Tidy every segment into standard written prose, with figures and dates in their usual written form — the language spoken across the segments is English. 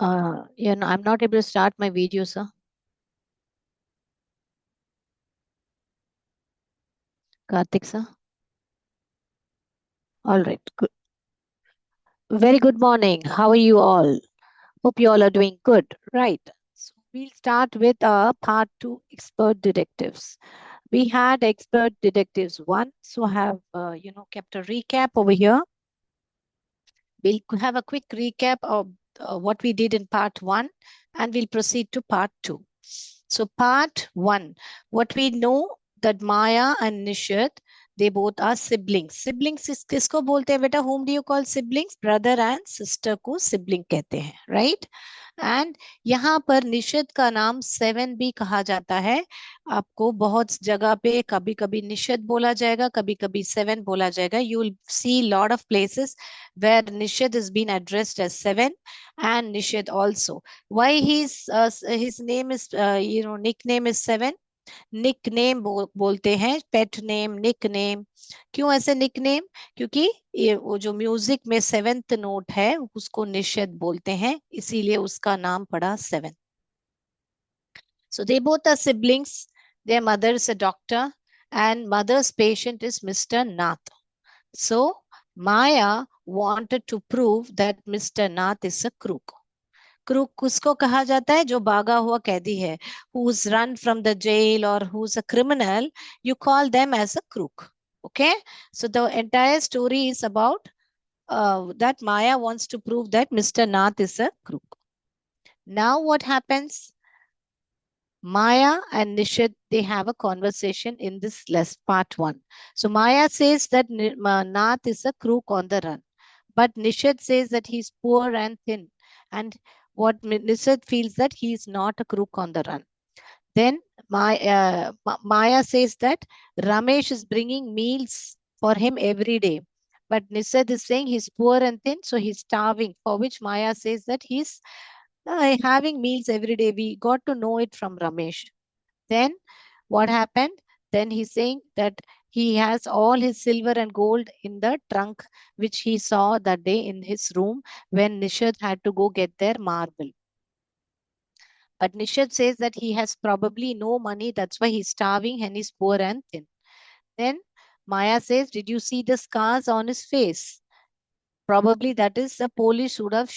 I'm not able to start my video, sir. Karthik, sir. All right. Good. Very good morning. How are you all? Hope you all are doing good. Right. So we'll start with part two, expert detectives. We had expert detectives one, so I have kept a recap over here. We'll have a quick recap of what we did in part one, and we'll proceed to part two. So part one, what we know that Maya and Nishad, they both are siblings. Siblings किसको बोलते हैं बेटा? Whom do you call siblings? Brother and sister को sibling कहते हैं, right? And यहाँ पर निषद का नाम सेवन भी कहा जाता है. आपको बहुत जगह पे कभी कभी निषद बोला जाएगा, कभी कभी सेवन बोला जाएगा. You will see lot of places where Nishad is being addressed as seven and Nishad also. Why his name is nickname is seven? Nickname बोलते हैं, पेट नेम, निकनेम. क्यों ऐसे निकनेम? क्योंकि ये वो जो म्यूजिक में सेवेंथ नोट है उसको निषद बोलते हैं, इसीलिए उसका नाम पड़ा seven. So they both are siblings. Their mother is a doctor and mother's patient is Mr. Nath. So Maya wanted to prove that Mr. Nath is a crook. Crook किसको कहा जाता है? जो भागा हुआ कैदी है, who's run from the jail or who's a criminal, you call them as a crook. Okay, so the entire story is about that Maya wants to prove that Mr. Nath is a crook. Now what happens? Maya and Nishad, they have a conversation in this part one. So Maya says that Nath is a crook on the run, but Nishad says that he's poor and thin, and what Nishad feels that he is not a crook on the run. Then Maya says that Ramesh is bringing meals for him every day, but Nishad is saying he's poor and thin, so he's starving. For which Maya says that he's having meals every day. We got to know it from Ramesh. Then what happened? Then he's saying that he has all his silver and gold in the trunk, which he saw that day in his room when Nishad had to go get their marble. But Nishad says that he has probably no money. That's why he's starving and he's poor and thin. Then Maya says, did you see the scars on his face? Probably that is the police would have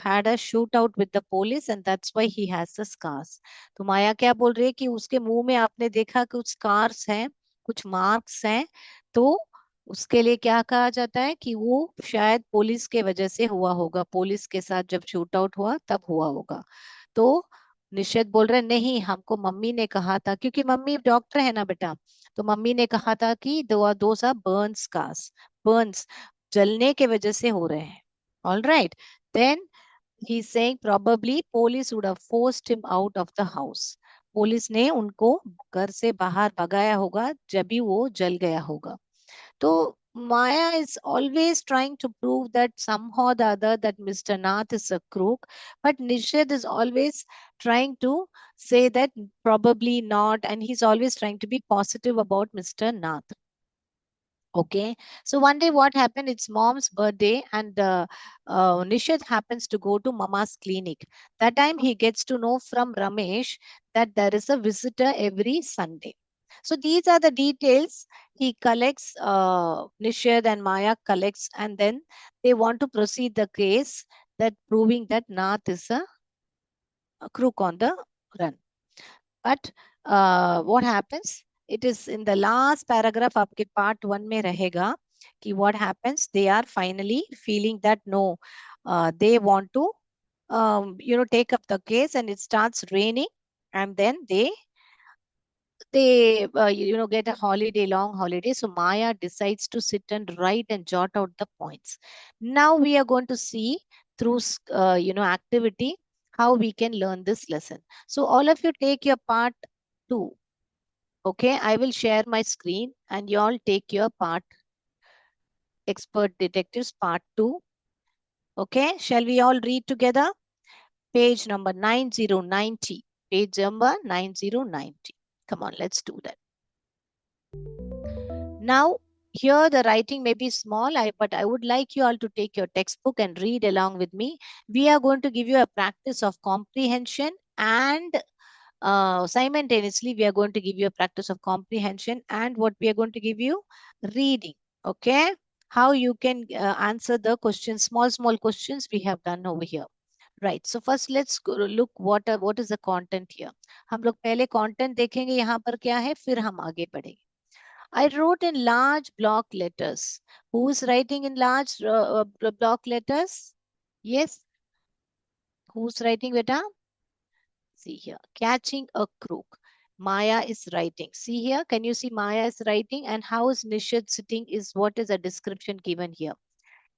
had a shootout with the police and that's why he has the scars. तो माया क्या बोल रही है कि उसके मुंह में आपने देखा कुछ स्कार्स हैं, कुछ मार्क्स हैं, तो उसके लिए क्या कहा जाता है कि वो शायद पुलिस के वजह से हुआ होगा, पुलिस के साथ जब शूट आउट हुआ तब हुआ होगा. तो निषेध बोल रहे नहीं, हमको मम्मी ने कहा था, क्योंकि मम्मी डॉक्टर है ना बेटा, तो मम्मी ने कहा था कि those are burn scars, burns जलने के वजह से हो रहे हैं. All right. Then he is saying probably police would have forced him out of the house. Police ने उनको घर से बाहर भगाया होगा जब भी वो जल गया होगा. So Maya is always trying to prove that somehow or the other that Mr. Nath is a crook, but Nishad is always trying to say that probably not, and he's always trying to be positive about Mr. Nath. Okay, so one day what happened? It's mom's birthday, and Nishad happens to go to Mama's clinic. That time he gets to know from Ramesh that there is a visitor every Sunday. So these are the details he collects. Nishad and Maya collects, and then they want to proceed the case that proving that Nath is a crook on the run. But what happens? It is in the last paragraph आपके part one में रहेगा कि what happens? They are finally feeling that no, they want to take up the case, and it starts raining, and then they get a holiday, long holiday. So Maya decides to sit and write and jot out the points. Now we are going to see through activity how we can learn this lesson. So all of you take your part two. Okay, I will share my screen and you all take your part, expert detectives part two. Okay, shall we all read together? Page number 9090. Page number 9090. Come on, let's do that. Now Here the writing may be small, but I would like you all to take your textbook and read along with me. We are going to give you a practice of comprehension, and simultaneously we are going to give you a practice of comprehension, and what we are going to give you, reading. Okay, how you can answer the questions, small questions we have done over here. Right, so first let's look what is the content here. हम लोग पहले content देखेंगे यहाँ पर क्या है, फिर हम आगे बढ़ेंगे. I wrote in large block letters. Who is writing in large block letters? Yes. Who's writing, beta? See here. Catching a crook. Maya is writing. See here. Can you see Maya is writing? And how is Nishad sitting is what is a description given here.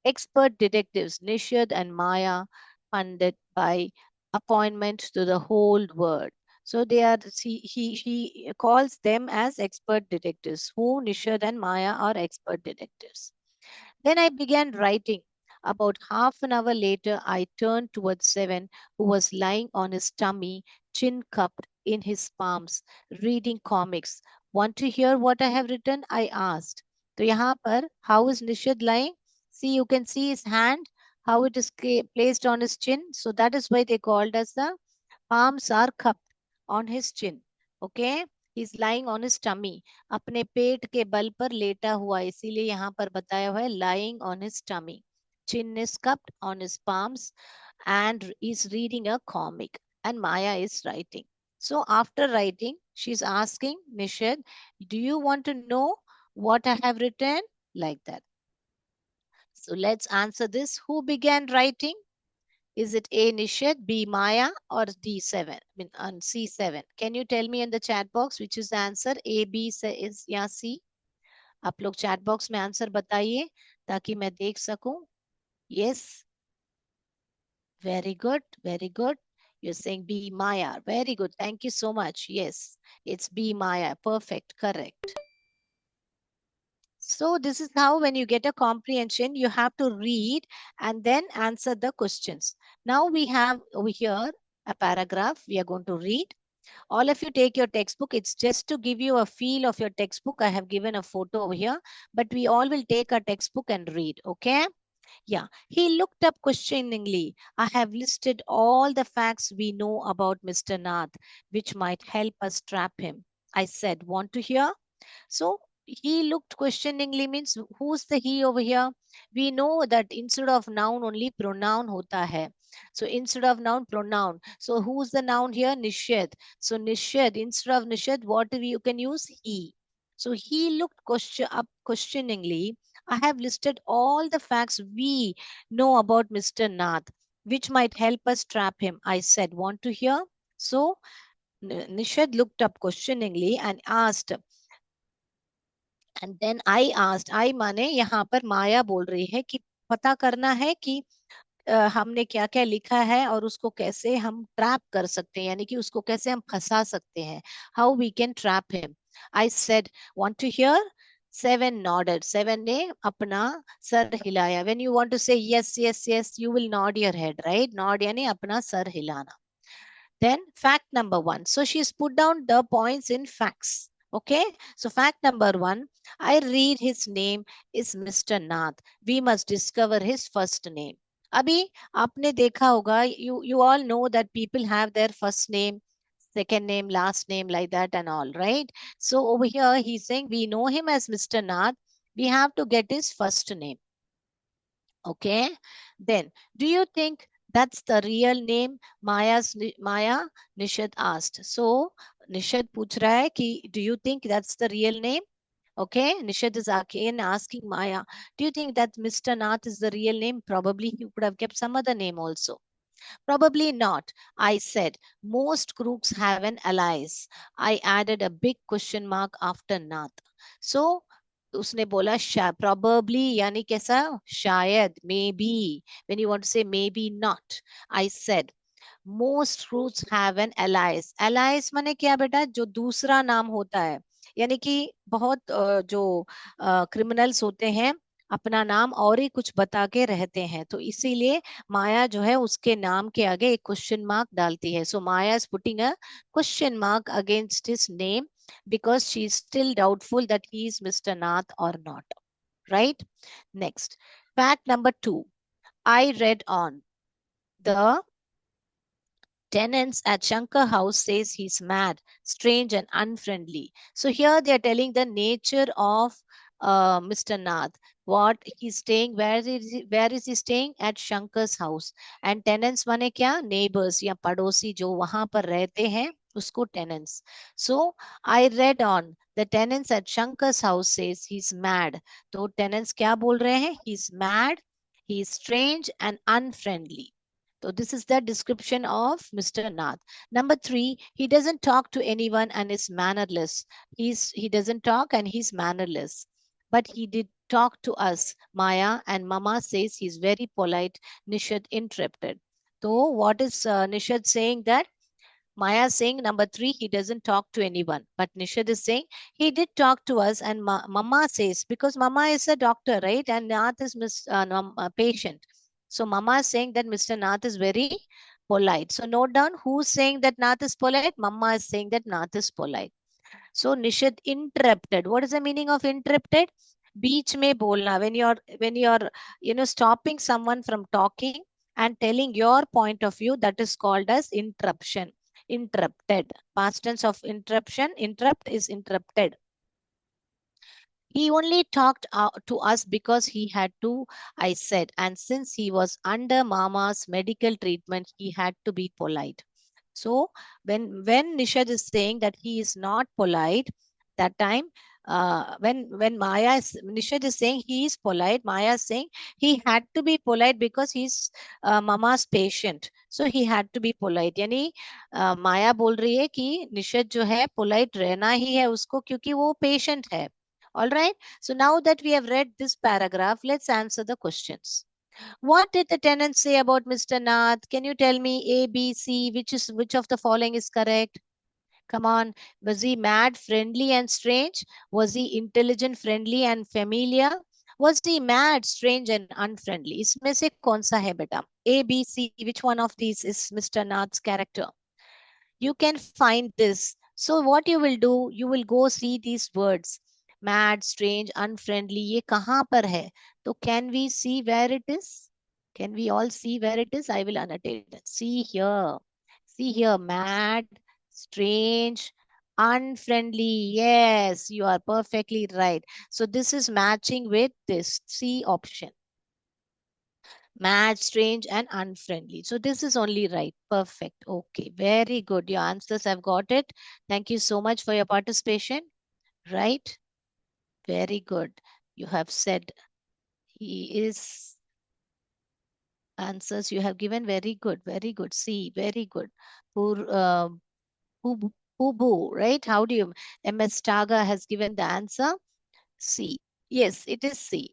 Expert detectives Nishad and Maya funded by appointment to the whole world. So they are, he calls them as expert detectives. Who, Nishad and Maya, are expert detectives. Then I began writing. About half an hour later, I turned towards Seven, who was lying on his tummy, chin cupped in his palms, reading comics. Want to hear what I have written? I asked. So यहाँ पर, how is Nishad lying? See, you can see his hand, how it is placed on his chin. So that is why they called as the palms are cupped on his chin. Okay, he's lying on his tummy. अपने पेट के बल पर लेटा हुआ, इसीलिए यहाँ पर बताया हुआ है lying on his tummy. Chin is cupped on his palms and is reading a comic. And Maya is writing. So after writing, she's asking Nishad, do you want to know what I have written? Like that. So let's answer this. Who began writing? Is it A, Nishad, B, Maya, or D7? I mean, on C7. Can you tell me in the chat box which is the answer? A, B is या C? आप लोग chat box में answer बताइए ताकि मैं देख सकूं. Yes, very good, very good. You're saying B, Maya. Very good. Thank you so much. Yes, it's B, Maya. Perfect. Correct. So this is how, when you get a comprehension, you have to read and then answer the questions. Now we have over here a paragraph we are going to read. All of you take your textbook. It's just to give you a feel of your textbook. I have given a photo over here, but we all will take our textbook and read. Okay. Yeah. He looked up questioningly. I have listed all the facts we know about Mr. Nath, which might help us trap him. I said, want to hear? So he looked questioningly means who's the he over here? We know that instead of noun only pronoun hota hai. So instead of noun, pronoun. So who's the noun here? Nishad. So Nishad, instead of Nishad, what you can use? He. So he looked questioningly. I have listed all the facts we know about Mr. Nath, which might help us trap him. I said, want to hear? So Nishad looked up questioningly and asked, and then I asked, I माने यहाँ पर माया बोल रही है कि पता करना है कि हमने क्या क्या लिखा है और उसको कैसे हम ट्रैप कर सकते हैं, यानी कि उसको कैसे हम फंसा सकते हैं. How we can trap him. I said, want to hear? Seven nodded. Seven ने अपना सर हिलाया. When you want to say yes yes yes, you will nod your head, right? Nod यानी अपना सर हिलाना. Then fact number 1. So she's put down the points in facts. Okay. So fact number 1, I read his name is Mr. Nath. We must discover his first name. Abhi, आपने देखा होगा, you all know that people have their first name, second name, last name, like that and all, right? So over here he's saying we know him as Mr. Nath. We have to get his first name. Okay. Then, do you think that's the real name? Maya Nishad asked. So Nishad पूछ रहा है कि do you think that's the real name? Okay, Nishad is again asking Maya, do you think that Mr. Nath is the real name? Probably he could have kept some other name also. Probably not. I said, most crooks have an alias. I added a big question mark after Nath. So उसने बोला probably यानी कैसा? शायद, maybe. When you want to say maybe not, I said most crooks have an alias. Alias माने क्या बेटा? जो दूसरा नाम होता है, यानी कि बहुत जो क्रिमिनल्स होते हैं अपना नाम और ही कुछ बता के रहते हैं, तो इसीलिए माया जो है उसके नाम के आगे एक क्वेश्चन मार्क डालती है. So Maya is putting a question mark against his name because she is still doubtful that he is Mr. Nath or not. right? Next, fact number 2. I read on the tenants at Shankar house says he's mad, strange and unfriendly. So here they are telling the nature of Mr. Nath. What he's staying, where is he staying? At Shankar's house. And tenants माने क्या? Neighbors या पड़ोसी जो वहां पर रहते हैं उसको tenants. So I read on the tenants at Shankar's house says he's mad. तो tenants क्या बोल रहे हैं? He's mad, he's strange and unfriendly. So this is the description of Mr. Nath. Number 3, he doesn't talk to anyone and is mannerless. He doesn't talk and he's mannerless. But he did talk to us, Maya, and Mama says he's very polite. Nishad interrupted. So what is Nishad saying that? Maya is saying number 3, he doesn't talk to anyone. But Nishad is saying he did talk to us, and Mama says, because Mama is a doctor, right? And Nath is patient. So Mama is saying that Mr. Nath is very polite. So note down who's saying that Nath is polite. Mama is saying that Nath is polite. So Nishad interrupted. What is the meaning of interrupted? Beach mein bolna. When you're stopping someone from talking and telling your point of view, that is called as interruption. Interrupted. Past tense of interruption. Interrupt is interrupted. He only talked to us because he had to, I said. And since he was under Mama's medical treatment, he had to be polite. So when Nishad is saying that he is not polite, that time when Nishad is saying he is polite, Maya is saying he had to be polite because he's Mama's patient. So he had to be polite. यानी माया बोल रही है कि निशद जो है polite रहना ही है उसको क्योंकि वो patient है. All right. So now that we have read this paragraph, let's answer the questions. What did the tenant say about Mr. Nath? Can you tell me A, B, C, which of the following is correct? Come on. Was he mad, friendly, and strange? Was he intelligent, friendly, and familiar? Was he mad, strange, and unfriendly? इसमें से कौन सा है बेटा? A, B, C. Which one of these is Mr. Nath's character? You can find this. So what you will do, you will go see these words. Mad, strange, unfriendly. ये कहाँ पर है? तो can we see where it is? Can we all see where it is? I will annotate it. See here. See here. Mad, strange, unfriendly. Yes, you are perfectly right. So this is matching with this C option. Mad, strange, and unfriendly. So this is only right. Perfect. Okay. Very good. Your answers, I've got it. Thank you so much for your participation. Right. Very good. You have said he is answers you have given. Very good. Very good. C. Very good. Pur, Pubu, right? How do you? MS Taga has given the answer. C. Yes, it is C.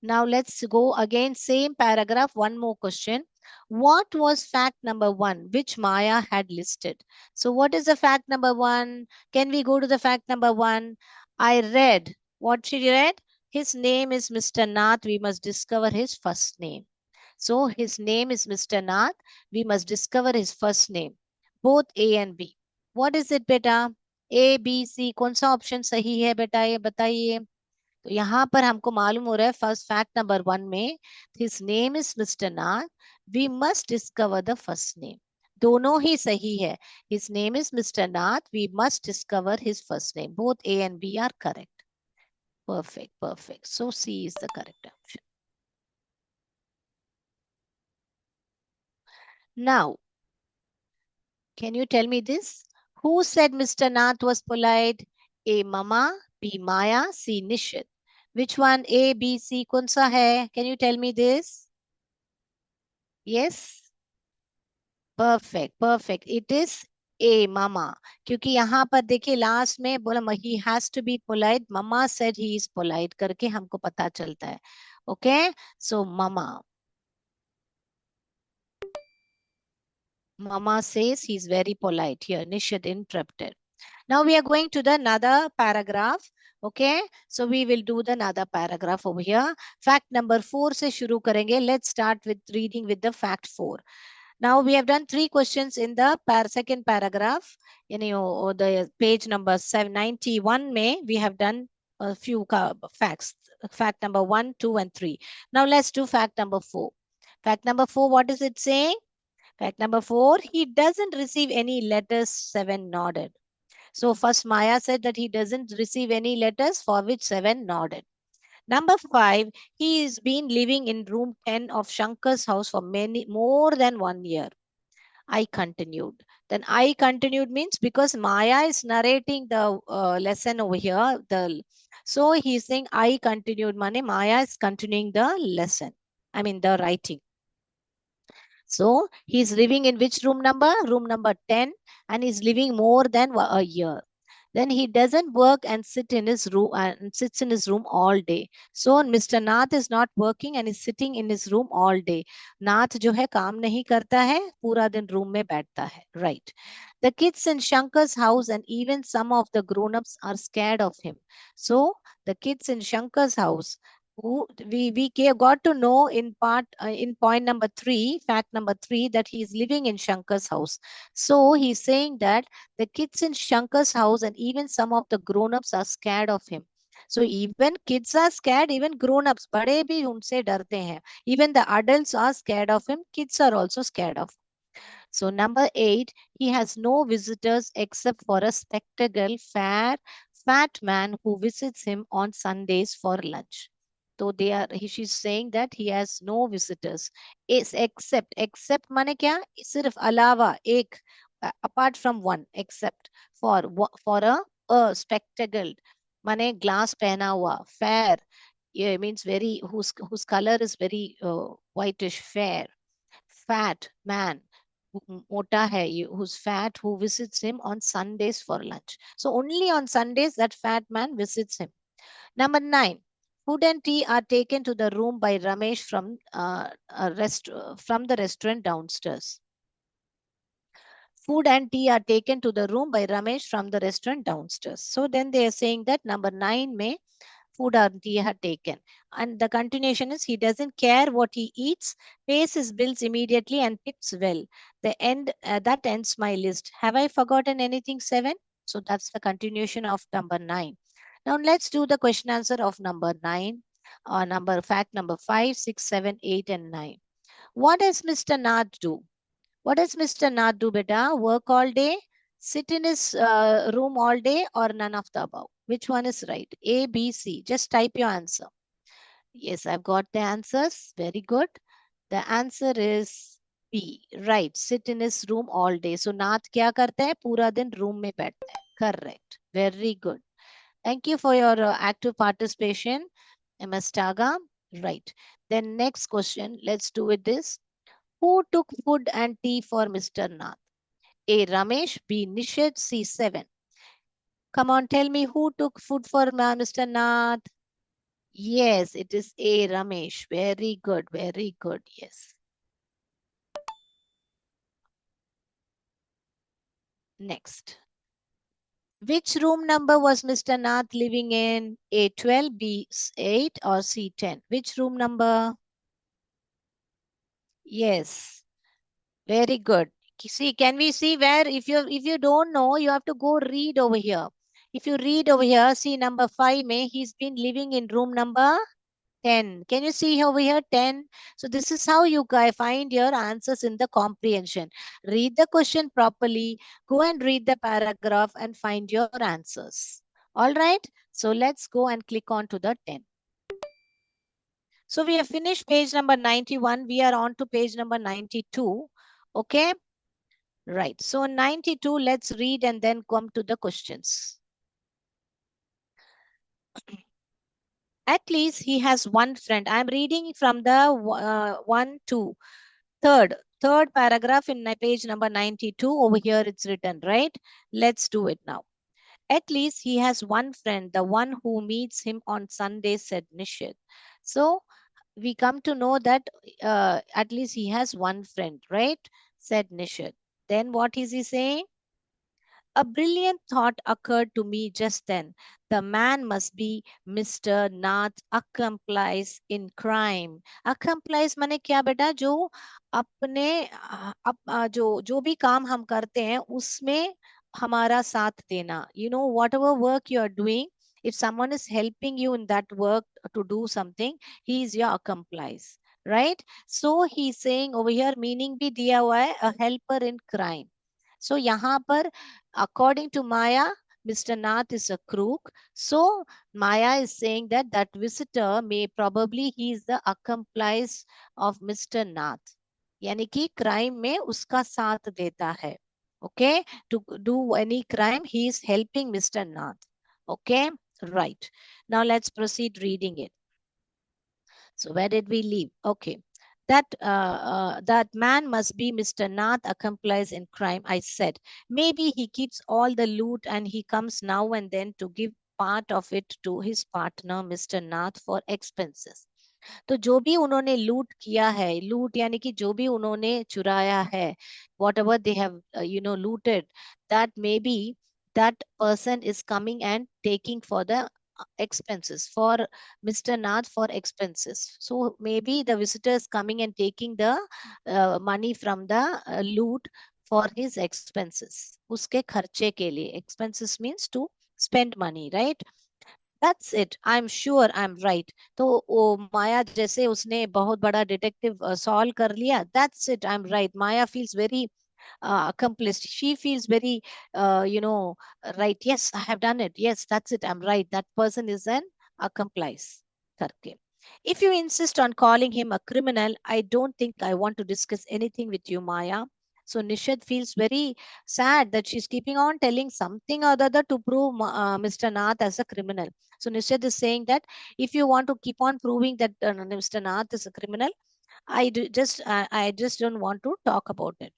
Now let's go again, same paragraph, one more question. What was fact number 1, which Maya had listed? So what is the fact number 1? Can we go to the fact number 1? I read, what she read? His name is Mr. Nath. We must discover his first name. So his name is Mr. Nath. We must discover his first name. Both A and B. What is it, beta? A, B, C. कौन सा option सही है बेटा ये बताइए. तो यहाँ पर हमको मालूम हो रहा है फर्स्ट फैक्ट नंबर 1 में his name is mister Nath. We must discover the first name. दोनों ही सही है. His name is mister Nath. We must discover his first name. Both A and B are correct. Perfect, perfect. So C is the correct option. Now, can you tell me this? Who said Mr. Nath was polite? A. Mama, B. Maya, C. Nishit. Which one? A, B, C, कौन सा है? Can you tell me this? Yes. Perfect, perfect. It is A, Mama. क्योंकि यहाँ पर देखिए last में बोला he has to be polite. Mama said he is polite करके हमको पता चलता है. Okay, so Mama. Mama says he's very polite here. Nishad interrupted. Now we are going to the another paragraph. Okay, so we will do the another paragraph over here. Fact number 4 से शुरू करेंगे. Let's start with reading with the fact 4. Now we have done 3 questions in the second paragraph. The page number 791 में we have done a few facts. Fact number 1, 2, and 3. Now let's do fact number 4. Fact number 4, what is it saying? Fact number 4, he doesn't receive any letters. 7 nodded. So first Maya said that he doesn't receive any letters, for which 7 nodded. Number 5, he has been living in room 10 of Shankar's house for more than 1 year. I continued. Then I continued means because Maya is narrating the lesson over here. So he's saying I continued. Maya is continuing the lesson. I mean the writing. So he's living in which room number? Room number 10, and he's living more than a year. Then he doesn't work and sits in his room all day. So Mr. Nath is not working and is sitting in his room all day. Nath जो है काम नहीं करता है, पूरा दिन room में बैठता है. Right. The kids in Shankar's house and even some of the grown-ups are scared of him. So the kids in Shankar's house, who got to know in point number 3, fact number 3, that he is living in Shankar's house. So he's saying that the kids in Shankar's house and even some of the grown-ups are scared of him. So even kids are scared, even grown-ups, बड़े भी उनसे डरते हैं. Even the adults are scared of him. Kids are also scared of him. So number 8, he has no visitors except for a spectacle fat man who visits him on Sundays for lunch. So she's saying that he has no visitors. Is except माने क्या? सिर्फ अलावा एक apart from one, except for a spectacled माने glass पहना हुआ, fair, yeah, means very whose color is very whitish, fair, fat man, mota hai, who's fat, who visits him on Sundays for lunch. So only on Sundays that fat man visits him. Number 9, food and tea are taken to the room by Ramesh from the restaurant downstairs. Food and tea are taken to the room by Ramesh from the restaurant downstairs. So then they are saying that number 9 may food or tea are taken. And the continuation is he doesn't care what he eats, pays his bills immediately and tips well. That ends my list. Have I forgotten anything, 7? So that's the continuation of number 9. Now let's do the question answer of number 9, fact number 5, 6, 7, 8, and 9. What does Mr. Nath do? What does Mr. Nath do, beta? Work all day, sit in his room all day, or none of the above? Which one is right? A, B, C. Just type your answer. Yes, I've got the answers. Very good. The answer is B. Right. Sit in his room all day. So Nath क्या करता है? पूरा दिन room में बैठता है. Correct. Very good. Thank you for your active participation, MS Taga. Right. Then next question. Let's do with this. Who took food and tea for Mr. Nath? A. Ramesh. B. Nishad. C. 7. Come on, tell me who took food for Mr. Nath? Yes, it is A. Ramesh. Very good. Very good. Yes. Next. Which room number was Mr. Nath living in? A12, B8, or C10? Which room number? Yes. Very good. See, can we see where if you don't know, you have to go read over here. If you read over here, see number 5 may he's been living in room number 10. Can you see over here 10? So this is how you guys find your answers in the comprehension. Read the question properly, go and read the paragraph and find your answers. All right. So let's go and click on to the 10. So we have finished page number 91. We are on to page number 92. Okay. Right. So 92, let's read and then come to the questions. At least he has one friend. I'm reading from the 1 to third paragraph in my page number 92. Over here it's written, right? Let's do it now. At least he has one friend, the one who meets him on Sunday, said Nishid. So we come to know that at least he has one friend, right? Said Nishid. Then what is he saying? A brilliant thought occurred to me just then. The man must be Mr. Nath, accomplice in crime. Accomplice माने क्या बेटा? जो अपने जो भी काम हम करते हैं उसमें हमारा साथ देना. You know, whatever work you are doing, If someone is helping you in that work to do something, he is your accomplice, right? So he's saying over here, meaning भी दिया हुआ है, a helper in crime. So यहाँ पर according to Maya, Mr. Nath is a crook. So Maya is saying that that visitor may probably he is the accomplice of Mr. Nath. यानी कि crime में उसका साथ देता है. Okay, to do any crime, he is helping Mr. Nath. Okay, right. Now let's proceed reading it. So where did we leave? Okay. That man must be Mr. Nath, accomplice in crime, I said. Maybe he keeps all the loot and he comes now and then to give part of it to his partner, Mr. Nath, for expenses. तो जो भी उन्होंने लूट किया है, लूट यानी कि जो भी उन्होंने चुराया है, what ever they have looted, that may be that person is coming and taking for the expenses for Mr. Nath for expenses. So maybe the visitor is coming and taking the money from the loot for his expenses. उसके खर्चे के लिए. Expenses means to spend money, right? That's it. I'm sure I'm right. तो वो माया जैसे उसने बहुत बड़ा डिटेक्टिव सॉल्व कर लिया. That's it. I'm right. Maya feels very accomplished. She feels very, right. Yes, I have done it. Yes, that's it. I'm right. That person is an accomplice. करके. If you insist on calling him a criminal, I don't think I want to discuss anything with you, Maya. So Nishad feels very sad that she's keeping on telling something or the other to prove Mr. Nath as a criminal. So Nishad is saying that if you want to keep on proving that Mr. Nath is a criminal, I just don't want to talk about it.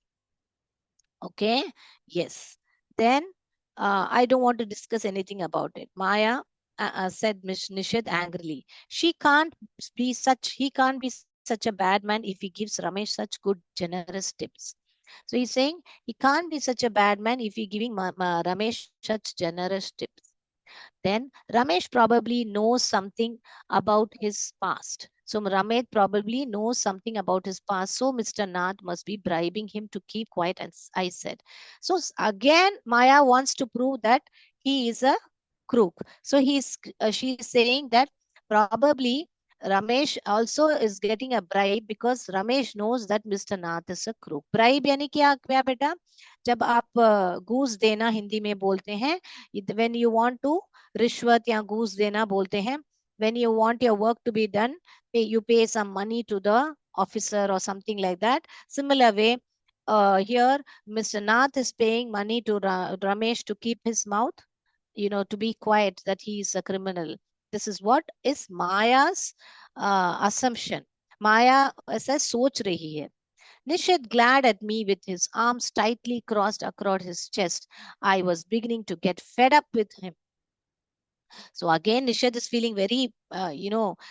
Okay. Yes. Then I don't want to discuss anything about it. Maya said Miss Nishad angrily. He can't be such a bad man if he gives Ramesh such good, generous tips. So he's saying he can't be such a bad man if he giving Ramesh such generous tips. Then Ramesh probably knows something about his past. So Ramesh probably knows something about his past. So Mr. Nath must be bribing him to keep quiet. And I said, so again, Maya wants to prove that he is a crook. So she's saying that probably Ramesh also is getting a bribe because Ramesh knows that Mr. Nath is a crook. Bribe यानी क्या बेटा? जब आप घूस देना हिंदी में बोलते हैं, when you want to रिश्वत या घूस देना बोलते हैं. When you want your work to be done, you pay some money to the officer or something like that. Similar way, here Mr. Nath is paying money to Ramesh to keep his mouth, to be quiet, that he is a criminal. This is what is Maya's assumption. Maya ऐसा सोच रही है. Nishad glared at me with his arms tightly crossed across his chest. I was beginning to get fed up with him. So again, Nishad is feeling very,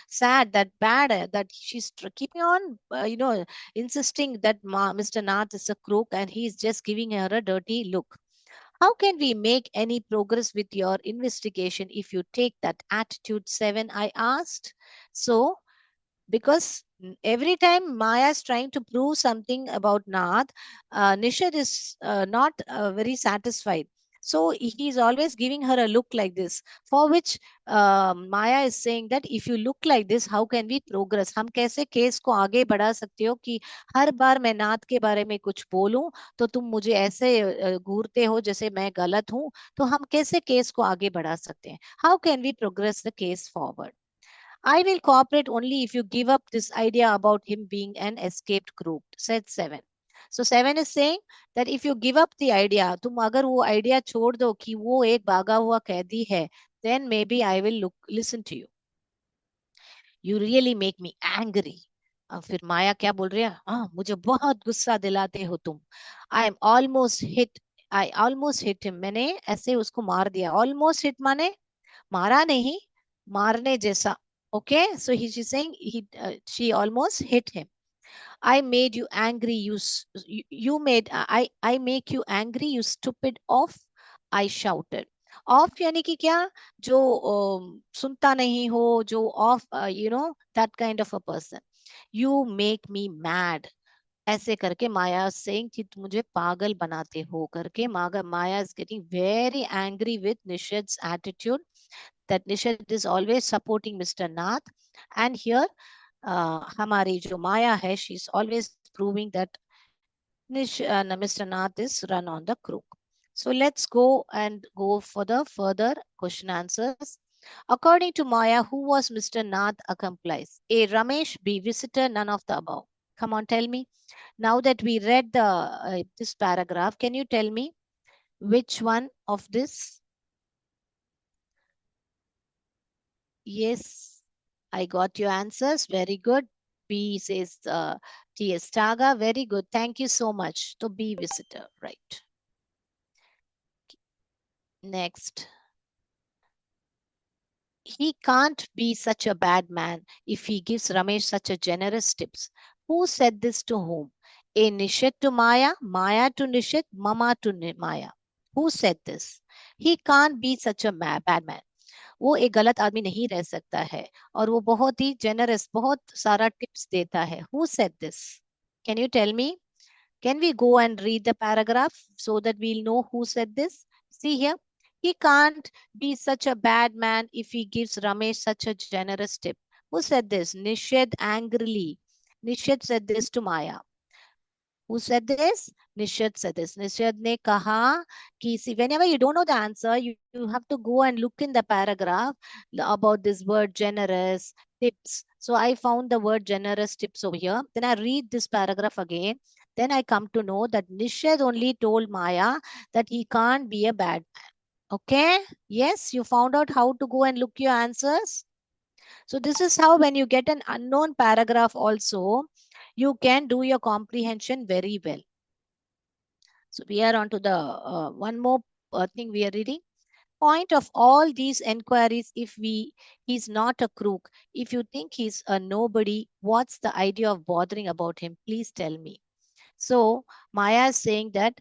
sad, that she's keeping on, insisting that Mr. Nath is a crook and he's just giving her a dirty look. How can we make any progress with your investigation if you take that attitude, Seven? I asked. So because every time Maya is trying to prove something about Nath, Nishad is not very satisfied. So he is always giving her a look like this, for which Maya is saying that if you look like this, how can we progress? हम कैसे case को आगे बढ़ा सकते हो कि हर बार मैं नाथ के बारे में कुछ बोलूं तो तुम मुझे ऐसे घूरते हो जैसे मैं गलत हूं. तो हम कैसे केस को आगे बढ़ा सकते हैं? How can we progress the case forward? I will cooperate only if you give up this idea about him being an escaped crook, said Seven. So Seven is saying that if you give up the idea, तुम अगर वो idea छोड़ दो कि वो एक भागा हुआ कैदी है, then maybe I will listen to you. You really make me angry. फिर माया क्या बोल रही है? हाँ, मुझे बहुत गुस्सा दिलाते हो तुम. I almost hit him. मैंने ऐसे उसको मार दिया. Almost hit माने मारा नहीं, मारने जैसा. Okay, so she's saying she almost hit him. I made you angry. You made I make you angry. You stupid off. I shouted. Off यानी कि क्या? जो सुनता नहीं हो, जो off, that kind of a person. You make me mad. ऐसे करके माया saying कि तुम मुझे पागल बनाते हो करके. Maya is getting very angry with Nishad's attitude. that Nishad is always supporting Mr. Nath. And here, हमारी जो Maya है, she's always proving that Mr. Nath is run on the crook. So let's go and go for the further question answers. According to Maya, who was Mr. Nath accomplice? A. Ramesh, B. Visitor, none of the above. Come on, tell me. Now that we read the this paragraph, can you tell me which one of this? Yes, I got your answers. Very good. B says T.S. Taga. Very good. Thank you so much. So B visitor, right. Next. He can't be such a bad man if he gives Ramesh such a generous tips. Who said this to whom? A. Nishit to Maya, Maya to Nishit, Mama to Maya. Who said this? He can't be such a bad man. वो एक गलत आदमी नहीं रह सकता है और वो बहुत ही जेनरस बहुत सारा टिप्स देता है. Who said this? Can you tell me? Can we go and read the paragraph so that we'll know who said this? See here. He can't be such a bad man if he gives Ramesh such a generous tip. Who said this? Nishad angrily. Nishad said this to Maya. Who said this? Nishad said this. Nishad ne kaha ki, see, whenever you don't know the answer, you have to go and look in the paragraph about this word generous, tips. So I found the word generous tips over here. Then I read this paragraph again. Then I come to know that Nishad only told Maya that he can't be a bad man. Okay? Yes, you found out how to go and look your answers. So this is how when you get an unknown paragraph also, you can do your comprehension very well. So we are on to the one more thing we are reading. Point of all these enquiries, if he's not a crook, if you think he's a nobody, what's the idea of bothering about him? Please tell me. So Maya is saying that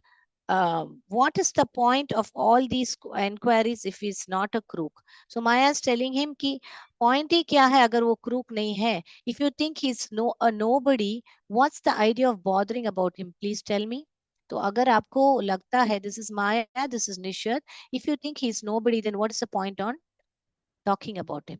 what is the point of all these enquiries if he's not a crook? So Maya is telling him कि point ही क्या है अगर वो crook नहीं है? If you think he's a nobody, what's the idea of bothering about him? Please tell me. तो अगर आपको लगता है this is Maya, this is Nishad, if you think he's nobody, then what is the point on talking about him?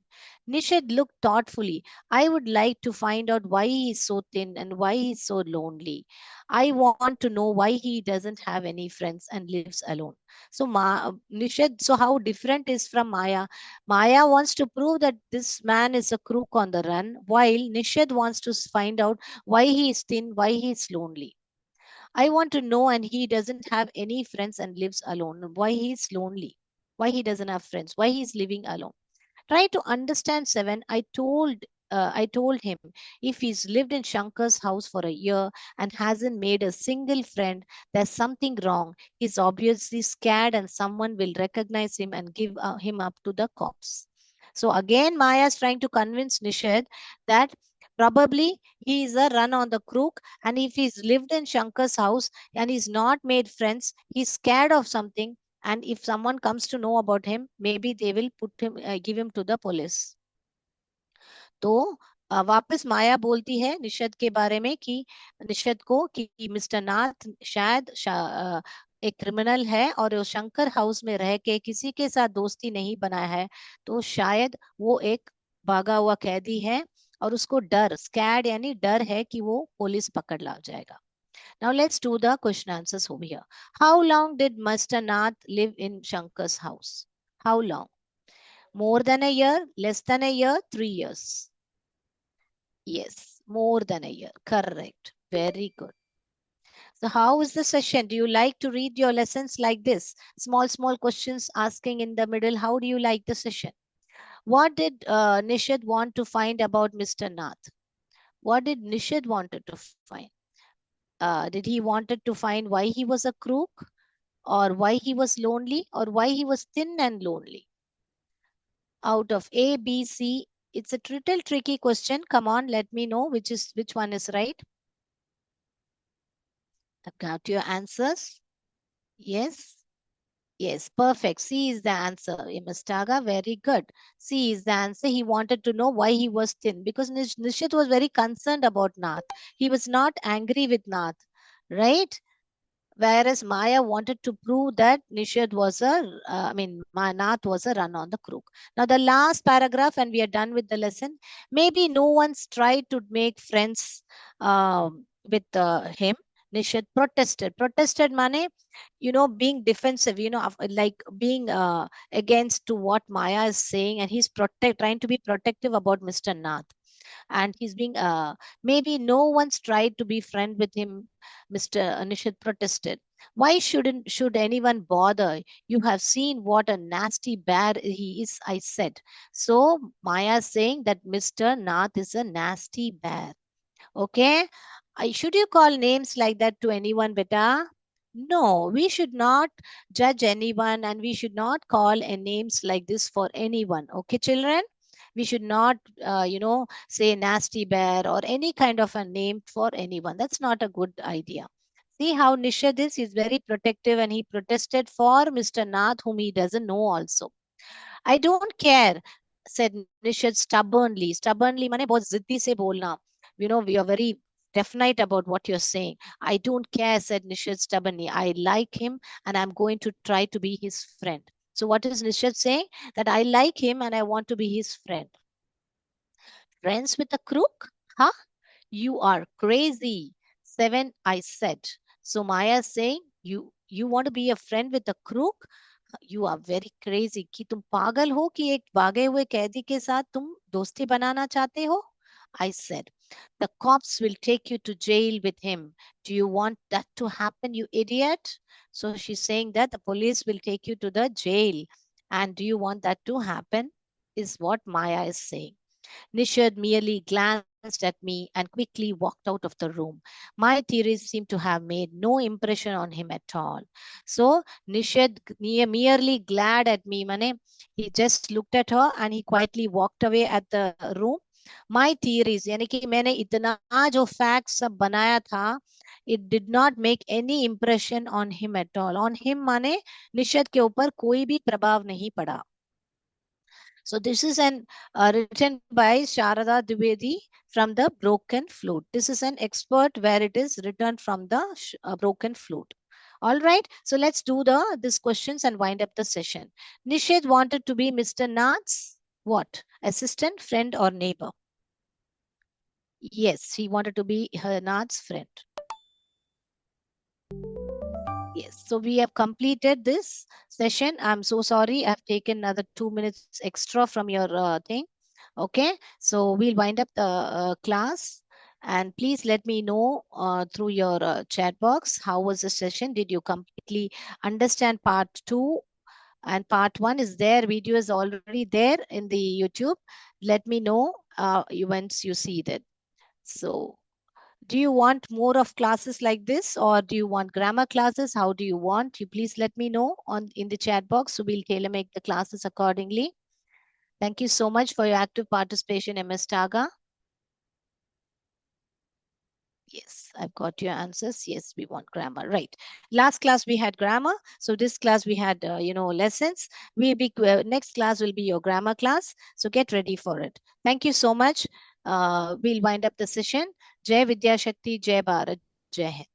Nishad looked thoughtfully. I would like to find out why he is so thin and why he is so lonely. I want to know why he doesn't have any friends and lives alone. So Nishad, so how different is from Maya? Maya wants to prove that this man is a crook on the run, while Nishad wants to find out why he is thin, why he is lonely. I want to know, and he doesn't have any friends and lives alone. Why he is lonely? Why he doesn't have friends? Why he is living alone? Try to understand Seven. I told him if he's lived in Shankar's house for a year and hasn't made a single friend, there's something wrong. He's obviously scared and someone will recognize him and give him up to the cops. So again, Maya is trying to convince Nishad that probably he is a run on the crook, and if he's lived in Shankar's house and he's not made friends, he's scared of something, and if someone comes to know about him, maybe they will give him to the police. तो वापस माया बोलती है निशद के बारे में कि निशद को कि मिस्टर नाथ शायद एक क्रिमिनल है और वो शंकर हाउस में रह के किसी के साथ दोस्ती नहीं बनाया है, तो शायद वो एक भागा हुआ कैदी है और उसको डर स्कैड यानी डर है कि वो पुलिस पकड़ ला जाएगा. Now let's do the question answers over here. How long did Mr. Nath live in Shankar's house? How long? More than a year, less than a year, 3 years. Yes, more than a year. Correct. Very good. So how is the session? Do you like to read your lessons like this? Small questions asking in the middle. How do you like the session? What did Nishad want to find about Mr. Nath? What did Nishad wanted to find? Did he wanted to find why he was a crook, or why he was lonely, or why he was thin and lonely? Out of A, B, C, it's a little tricky question. Come on, let me know which one is right. I've got your answers. Yes. Yes, perfect. C is the answer. Imastaga, very good. C is the answer. He wanted to know why he was thin because Nishit was very concerned about Nath. He was not angry with Nath, right? Whereas Maya wanted to prove that Nishad was Nath was a run on the crook. Now, the last paragraph, and we are done with the lesson. Maybe no one's tried to make friends with him. Nishad protested. Protested, mane, being defensive, like being against to what Maya is saying, and he's trying to be protective about Mr. Nath, and he's being maybe no one's tried to be friend with him. Mr. Nishad protested. Why should anyone bother? You have seen what a nasty bear he is, I said. So Maya is saying that Mr. Nath is a nasty bear. Okay. Should you call names like that to anyone, beta? No, we should not judge anyone, and we should not call names like this for anyone. Okay, children? We should not, say nasty bear or any kind of a name for anyone. That's not a good idea. See how Nishad is? He's very protective, and he protested for Mr. Nath, whom he doesn't know also. I don't care, said Nishad stubbornly. Stubbornly, mane bahut ziddi se bolna. We are very definite about what you're saying. I don't care, said Nishad stubbornly. I like him, and I'm going to try to be his friend. So what is Nishad saying? That I like him and I want to be his friend. Friends with a crook? Huh? You are crazy. 7, I said. So Maya is saying, you want to be a friend with a crook? You are very crazy. कि तुम पागल हो कि एक भागे हुए कैदी के साथ तुम दोस्ती बनाना चाहते हो? I said, the cops will take you to jail with him. Do you want that to happen, you idiot? So she's saying that the police will take you to the jail. And do you want that to happen? Is what Maya is saying. Nishad merely glanced at me and quickly walked out of the room. My theories seemed to have made no impression on him at all. So Nishad merely glared at me. Mane, he just looked at her and he quietly walked away at the room. My theories, यानी कि मैंने इतना जो facts सब बनाया था, it did not make any impression on him at all. On him माने निषद के ऊपर कोई भी प्रभाव नहीं पड़ा. So this is an written by Sharada Dwivedi from the Broken Flute. This is an expert where it is written from the Broken Flute. All right, so let's do these questions and wind up the session. Nishad wanted to be Mr. Nath's what? Assistant, friend, or neighbor? Yes, he wanted to be Nath's friend. Yes, so we have completed this session. I'm so sorry. I've taken another 2 minutes extra from your thing. Okay, so we'll wind up the class. And please let me know through your chat box, how was the session? Did you completely understand part 2? And part 1 is there. Video is already there in the YouTube. Let me know once you see that. So do you want more of classes like this, or do you want grammar classes? How do you want? You please let me know in the chat box, so we'll tailor make the classes accordingly. Thank you so much for your active participation, MS Taga. Yes, I've got your answers. Yes, we want grammar. Right. Last class we had grammar. So this class we had, lessons. Next class will be your grammar class. So get ready for it. Thank you so much. We'll wind up the session. Jai Vidya Shakti, Jai Bharat, Jai Hind.